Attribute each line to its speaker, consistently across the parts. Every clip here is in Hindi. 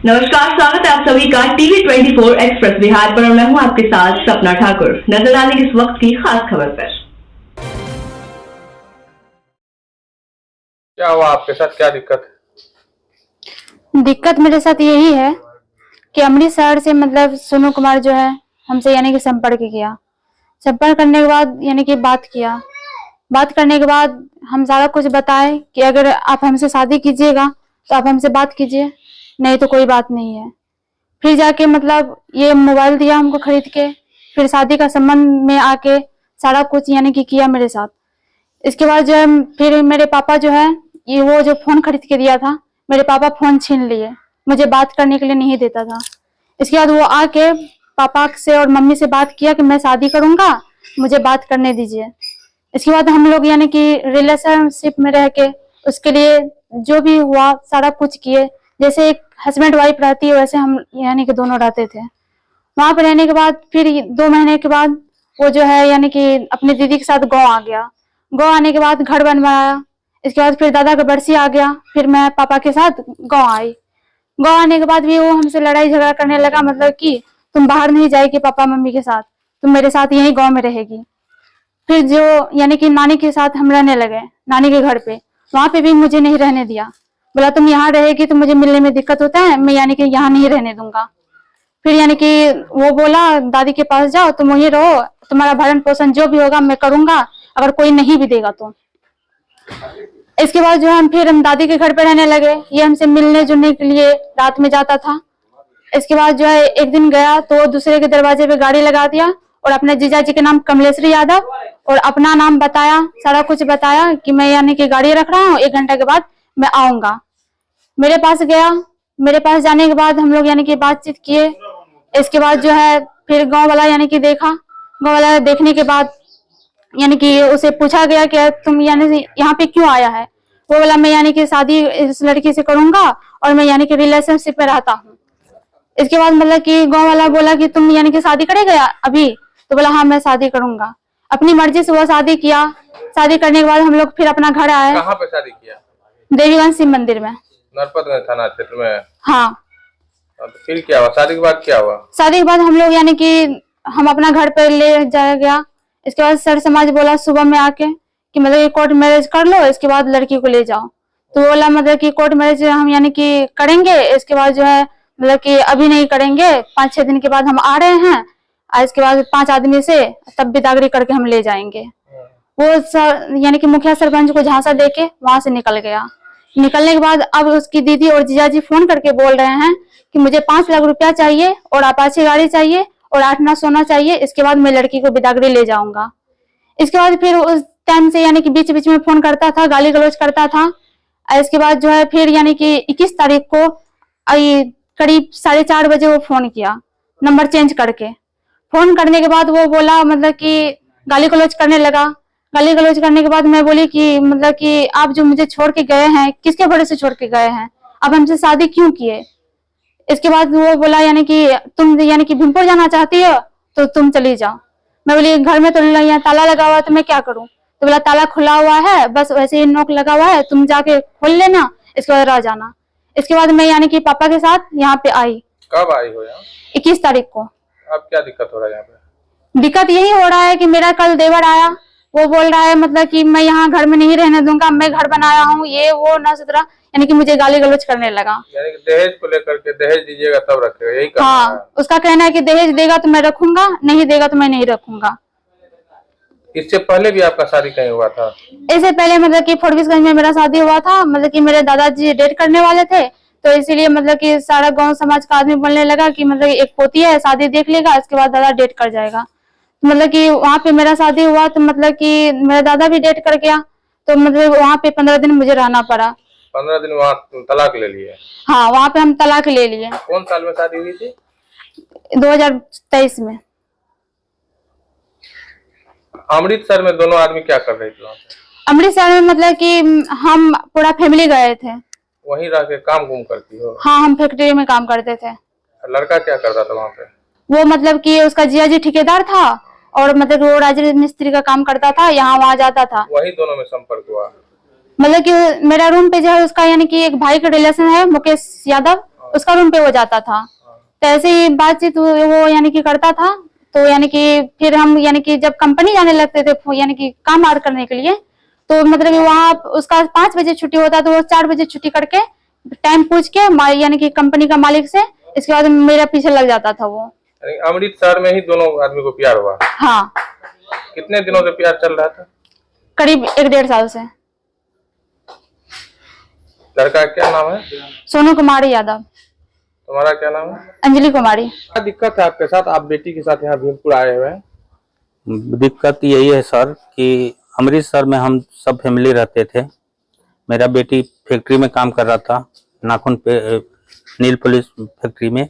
Speaker 1: नमस्कार, स्वागत है आप सभी का टीवी 24 एक्सप्रेस बिहार पर। मैं हूं आपके साथ सपना ठाकुर। नजर डालेंगे इस वक्त की खास खबर पर।
Speaker 2: क्या हुआ आपके साथ, क्या दिक्कत?
Speaker 3: दिक्कत मेरे साथ यही है कि अमृतसर से मतलब सोनू कुमार जो है हमसे यानी कि संपर्क किया। संपर्क करने के बाद यानी कि बात किया। बात करने के बाद हम सारा कुछ बताए कि अगर आप हमसे शादी कीजिएगा तो आप हमसे बात कीजिए, नहीं तो कोई बात नहीं है। फिर जाके मतलब ये मोबाइल दिया हमको खरीद के, फिर शादी का संबंध में आके सारा कुछ यानी कि किया मेरे साथ। इसके बाद जो है फिर मेरे पापा जो है ये वो जो फोन खरीद के दिया था, मेरे पापा फोन छीन लिए, मुझे बात करने के लिए नहीं देता था। इसके बाद वो आके पापा से और मम्मी से बात किया कि मैं शादी करूंगा, मुझे बात करने दीजिए। इसके बाद हम लोग यानी कि रिलेशनशिप में रह के उसके लिए जो भी हुआ सारा कुछ किए। जैसे एक हस्बैंड वाइफ रहती है वैसे हम यानी कि दोनों रहते थे। वहां पर रहने के बाद फिर 2 महीने के बाद वो जो है यानी कि अपनी दीदी के साथ गाँव आ गया। गाँव आने के बाद घर बनवाया। इसके बाद फिर दादा का बरसी आ गया, फिर मैं पापा के साथ गाँव आई। गाँव आने के बाद भी वो हमसे लड़ाई झगड़ा करने लगा, मतलब कि तुम बाहर नहीं जाएगी पापा मम्मी के साथ, तुम मेरे साथ यही गाँव में रहेगी। फिर जो यानी कि नानी के साथ हम रहने लगे, नानी के घर पे, वहां पे भी मुझे नहीं रहने दिया। बोला तुम यहाँ रहेगी तो मुझे मिलने में दिक्कत होता है, मैं यानी कि यहाँ नहीं रहने दूंगा। फिर यानी कि वो बोला दादी के पास जाओ, तुम वहीं रहो, तुम्हारा भरण पोषण जो भी होगा मैं करूंगा, अगर कोई नहीं भी देगा तो। इसके बाद जो है फिर हम दादी के घर पे रहने लगे। ये हमसे मिलने जुलने के लिए रात में जाता था। इसके बाद जो है एक दिन गया तो दूसरे के दरवाजे पे गाड़ी लगा दिया और अपने जीजा जी के नाम कमलेश्वरी यादव और अपना नाम बताया, सारा कुछ बताया कि मैं यानी कि गाड़ी रख रहा हूँ, 1 घंटे के बाद मैं आऊंगा। मेरे पास गया, मेरे पास जाने के बाद हम लोग यानी कि बातचीत किए। इसके बाद जो है फिर गांव वाला यानी कि देखा। गांव वाला देखने के बाद यानी कि उसे पूछा गया कि तुम यानी यहाँ पे क्यों आया है। वो बोला मैं यानी कि शादी इस लड़की से करूंगा और मैं यानी कि रिलेशनशिप में रहता हूँ। इसके बाद मतलब कि गांव वाला बोला कि तुम यानी कि शादी करेगा अभी, तो बोला हाँ मैं शादी करूंगा। अपनी मर्जी से वो शादी किया। शादी करने के बाद हम लोग फिर अपना घर आए।
Speaker 2: कहाँ पे शादी किया?
Speaker 3: देवीगंज शिव मंदिर में,
Speaker 2: नरपतगंज थाना क्षेत्र में।
Speaker 3: हाँ।
Speaker 2: तो फिर क्या हुआ? शादी के बाद क्या हुआ?
Speaker 3: शादी के बाद हम लोग यानी कि हम अपना घर पे ले जाया गया। इसके बाद सर समाज बोला सुबह में आके कि मतलब ये कोर्ट मैरिज कर लो, इसके बाद लड़की को ले जाओ। तो बोला मतलब कि कोर्ट मैरिज हम यानी कि करेंगे, इसके बाद जो है मतलब कि अभी नहीं करेंगे, 5-6 दिन के बाद हम आ रहे हैं, और इसके बाद 5 आदमी से तब बिदागरी करके हम ले जाएंगे। वो यानी कि मुखिया सरपंच को झांसा देके वहां से निकल गया। निकलने के बाद अब उसकी दीदी और जीजाजी फोन करके बोल रहे हैं कि मुझे 5 लाख रुपया चाहिए और अपाची गाड़ी चाहिए और 8 सोना चाहिए, इसके बाद मैं लड़की को बिदागरी ले जाऊंगा। इसके बाद फिर उस टाइम से यानी कि बीच बीच में फोन करता था, गाली गलौज करता था। इसके बाद जो है फिर यानी कि 21 तारीख को करीब 4:30 बजे वो फोन किया, नंबर चेंज करके। फोन करने के बाद वो बोला मतलब कि गाली गलौज करने लगा। गाली गलौज करने के बाद मैं बोली कि मतलब कि आप जो मुझे छोड़ के गए हैं, किसके भरोसे छोड़ के गए हैं, अब हमसे शादी क्यों किए। इसके बाद वो बोला यानी कि तुम यानी कि भीमपुर जाना चाहती हो तो तुम चली जाओ। मैं बोली घर में तो यहाँ ताला लगा हुआ है तो मैं क्या करूं। तो बोला ताला खुला हुआ है, बस वैसे ही नॉक लगा हुआ है, तुम जाके खोल लेना, इसके बाद रह जाना। इसके बाद मैं यानी कि पापा के साथ यहाँ पे आई।
Speaker 2: कब आई हो यहाँ?
Speaker 3: 21 तारीख को।
Speaker 2: अब क्या दिक्कत हो रहा है यहाँ पे?
Speaker 3: दिक्कत यही हो रहा है कि मेरा कल देवर आया, वो बोल रहा है मतलब कि मैं यहाँ घर में नहीं रहने दूंगा, मैं घर बनाया हूँ, ये वो न सतरा, यानी कि मुझे गाली गलौज करने लगा।
Speaker 2: यानी कि दहेज को लेकर के, दहेज दीजिएगा तब रखेगा, यही कहना है?
Speaker 3: हाँ, उसका कहना है कि दहेज देगा तो मैं रखूंगा, नहीं देगा तो मैं नहीं रखूंगा।
Speaker 2: इससे पहले भी आपका शादी कहीं हुआ था?
Speaker 3: इससे पहले मतलब कि फॉरबिसगंज में मेरा शादी हुआ था। मतलब कि मेरे दादाजी डेट करने वाले थे, तो इसीलिए मतलब कि सारा गांव समाज का आदमी बोलने लगा कि मतलब एक पोती है, शादी देख लेगा, इसके बाद दादा डेट कर जाएगा। मतलब कि वहां पे मेरा शादी हुआ तो मतलब कि मेरा दादा भी डेट कर गया, तो मतलब वहां पे 15 दिन मुझे रहना पड़ा।
Speaker 2: 15 दिन वहाँ तलाक ले लिए?
Speaker 3: हाँ, वहां पे हम तलाक ले लिए।
Speaker 2: कौन साल में शादी हुई थी?
Speaker 3: 2023 में।
Speaker 2: अमृतसर में दोनों आदमी क्या कर रहे थे वहाँ पे?
Speaker 3: अमृतसर में मतलब कि हम पूरा फैमिली गए थे।
Speaker 2: वहीं रह के काम गुम करती हो?
Speaker 3: हाँ, हम फैक्ट्री में काम करते थे।
Speaker 2: लड़का क्या करता था वहाँ पे?
Speaker 3: वो मतलब कि उसका जिया जी ठेकेदार था और मतलब वो राजमिस्त्री का काम करता था, यहाँ वहाँ जाता था।
Speaker 2: वही दोनों में संपर्क हुआ?
Speaker 3: मतलब कि मेरा रूम पे जो है उसका यानी कि एक भाई का रिलेशन है, मुकेश यादव, उसका रूम पे वो जाता था। तो ऐसे ही बातचीत वो यानी कि करता था। तो यानी कि फिर हम यानी कि जब कंपनी जाने लगते थे यानी कि काम आर करने के लिए, तो मतलब कि वहाँ उसका 5 बजे छुट्टी होता तो वो 4 बजे छुट्टी करके टाइम पूछ के यानी कि कंपनी का मालिक से, इसके बाद मेरा पीछे लग जाता था वो।
Speaker 2: अमृतसर में ही दोनों आदमी को प्यार हुआ?
Speaker 3: हाँ।
Speaker 2: कितने दिनों से प्यार चल रहा था?
Speaker 3: करीब 1-1.5 साल से।
Speaker 2: लड़का का क्या नाम है?
Speaker 3: सोनू कुमारी यादव।
Speaker 2: तुम्हारा क्या नाम है?
Speaker 3: अंजलि कुमारी।
Speaker 2: क्या दिक्कत है आपके साथ? आप बेटी के साथ यहाँ भीमपुर आए हुए हैं।
Speaker 4: दिक्कत यही है सर कि अमृतसर में हम सब फैमिली रहते थे। मेरा बेटी फैक्ट्री में काम कर रहा था, नाखून पे नील पुलिस फैक्ट्री में।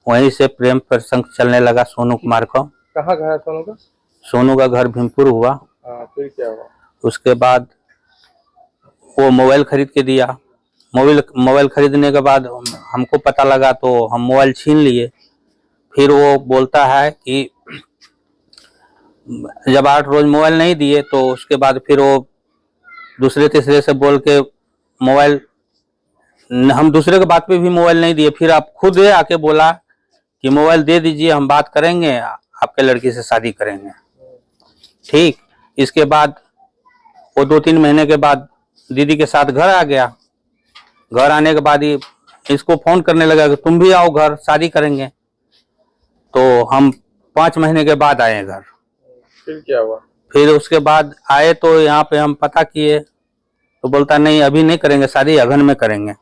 Speaker 4: वहीं से प्रेम प्रसंग चलने लगा सोनू कुमार को।
Speaker 2: कहाँ घर है सोनू का?
Speaker 4: सोनू का घर भीमपुर हुआ।
Speaker 2: फिर क्या हुआ?
Speaker 4: उसके बाद वो मोबाइल खरीद के दिया। मोबाइल खरीदने के बाद हमको पता लगा तो हम मोबाइल छीन लिए। फिर वो बोलता है कि जब 8 रोज मोबाइल नहीं दिए तो उसके बाद फिर वो दूसरे तीसरे से बोल के मोबाइल, हम दूसरे के बात पे भी मोबाइल नहीं दिए। फिर आप खुद आके बोला कि मोबाइल दे दीजिए, हम बात करेंगे, आपके लड़की से शादी करेंगे। ठीक, इसके बाद वो 2-3 महीने के बाद दीदी के साथ घर आ गया। घर आने के बाद ही इसको फोन करने लगा कि तुम भी आओ घर, शादी करेंगे। तो हम 5 महीने के बाद आए घर।
Speaker 2: फिर क्या हुआ?
Speaker 4: फिर उसके बाद आए तो यहाँ पे हम पता किए तो बोलता नहीं अभी नहीं करेंगे शादी, अगहन में करेंगे।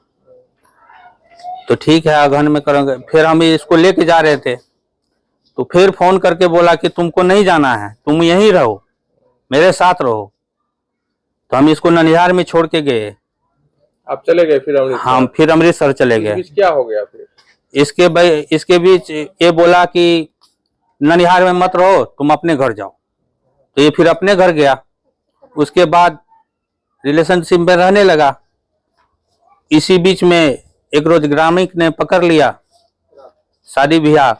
Speaker 4: तो ठीक है, अगहन में करेंगे। फिर हम इसको लेके जा रहे थे तो फिर फोन करके बोला कि तुमको नहीं जाना है, तुम यहीं रहो, मेरे साथ रहो। तो हम इसको ननिहाल में छोड़ के गए।
Speaker 2: आप चले गए फिर अमृतसर?
Speaker 4: हम फिर अमृतसर चले गए।
Speaker 2: क्या हो गया फिर?
Speaker 4: इसके बीच ये बोला कि ननिहाल में मत रहो, तुम अपने घर जाओ। तो ये फिर अपने घर गया। उसके बाद रिलेशनशिप में रहने लगा। इसी बीच में एक रोज ग्रामीण ने पकड़ लिया, शादी ब्याह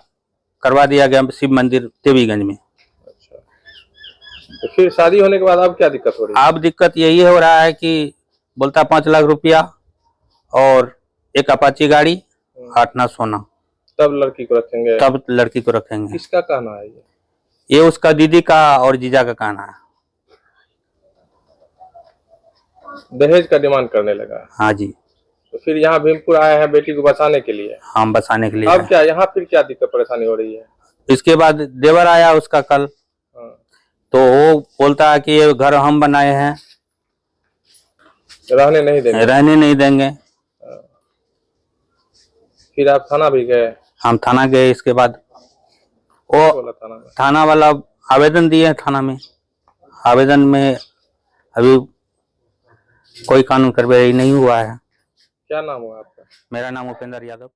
Speaker 4: करवा दिया गया शिव मंदिर देवीगंज में।
Speaker 2: अच्छा, तो फिर शादी होने के बाद अब क्या दिक्कत हो रही है?
Speaker 4: अब दिक्कत यही हो रहा है कि बोलता 5 लाख रुपया और एक अपाची गाड़ी, 8 सोना।
Speaker 2: तब लड़की को रखेंगे?
Speaker 4: तब लड़की को रखेंगे।
Speaker 2: किसका कहना है
Speaker 4: ये उसका दीदी का और जीजा का कहना है।
Speaker 2: दहेज का डिमांड करने लगा?
Speaker 4: हाँ जी।
Speaker 2: तो फिर यहाँ भीमपुर आए हैं बेटी को बचाने के लिए?
Speaker 4: हम बसाने के लिए।
Speaker 2: अब क्या यहाँ फिर क्या दिक्कत परेशानी हो रही है?
Speaker 4: इसके बाद देवर आया उसका कल। तो वो बोलता है कि ये घर हम बनाए हैं,
Speaker 2: रहने नहीं देंगे।
Speaker 4: रहने नहीं देंगे।
Speaker 2: फिर आप थाना भी गए?
Speaker 4: हम थाना गए। इसके बाद वो थाना वाला आवेदन दिए थाना में। आवेदन में अभी कोई कानून कार्रवाई नहीं हुआ है।
Speaker 2: क्या नाम हुआ आपका?
Speaker 4: मेरा नाम उपेंद्र यादव।